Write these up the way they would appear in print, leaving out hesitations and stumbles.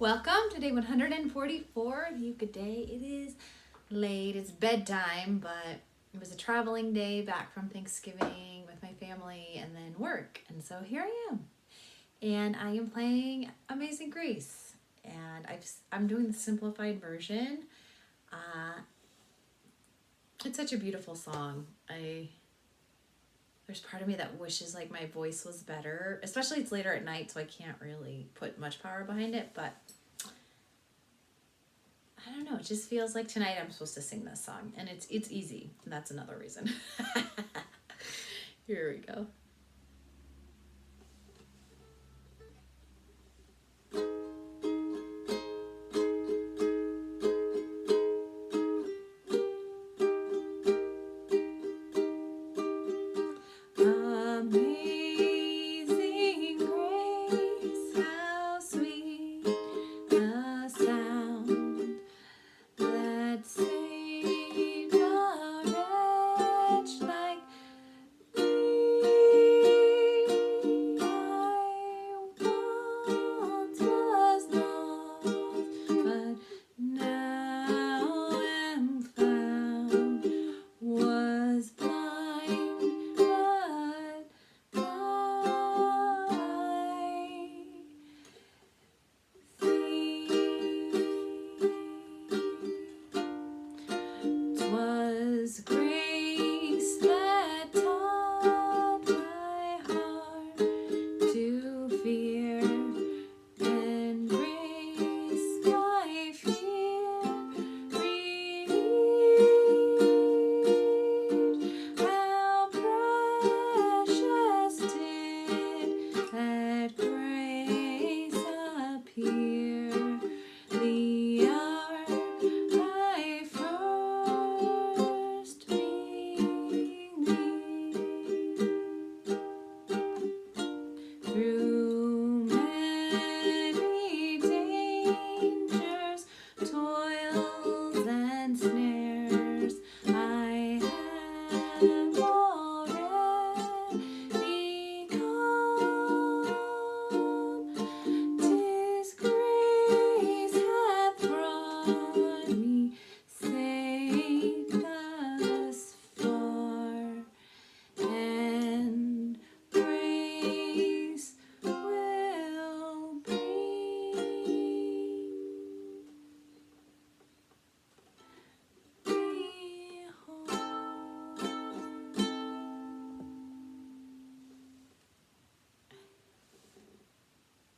Welcome to day 144 of Uke A. It is late, it's bedtime, but it was a traveling day back from Thanksgiving with my family and then work. And so here I am. And I am playing Amazing Grace. And I'm doing the simplified version. It's such a beautiful song. There's part of me that wishes like my voice was better, especially it's later at night, so I can't really put much power behind it, but I don't know, it just feels like tonight I'm supposed to sing this song, and it's easy, and that's another reason. Here we go. Amazing grace, how sweet the sound that saved a wretch like me. I once was lost, but now am found. Was blind, but now I see. 'Twas grace that taught my heart to fear, and grace my fear relieved. How precious did that grace appear the hour I first believed. Through many dangers, toils and snares, I have already come. 'Tis grace hath brought me safe thus far, and grace will bring me home.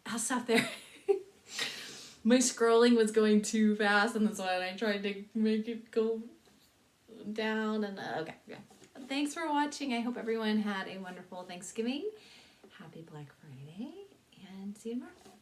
I'll stop there. My scrolling was going too fast, and that's why I tried to make it go down. And okay. Thanks for watching. I hope everyone had a wonderful Thanksgiving. Happy Black Friday, and see you tomorrow.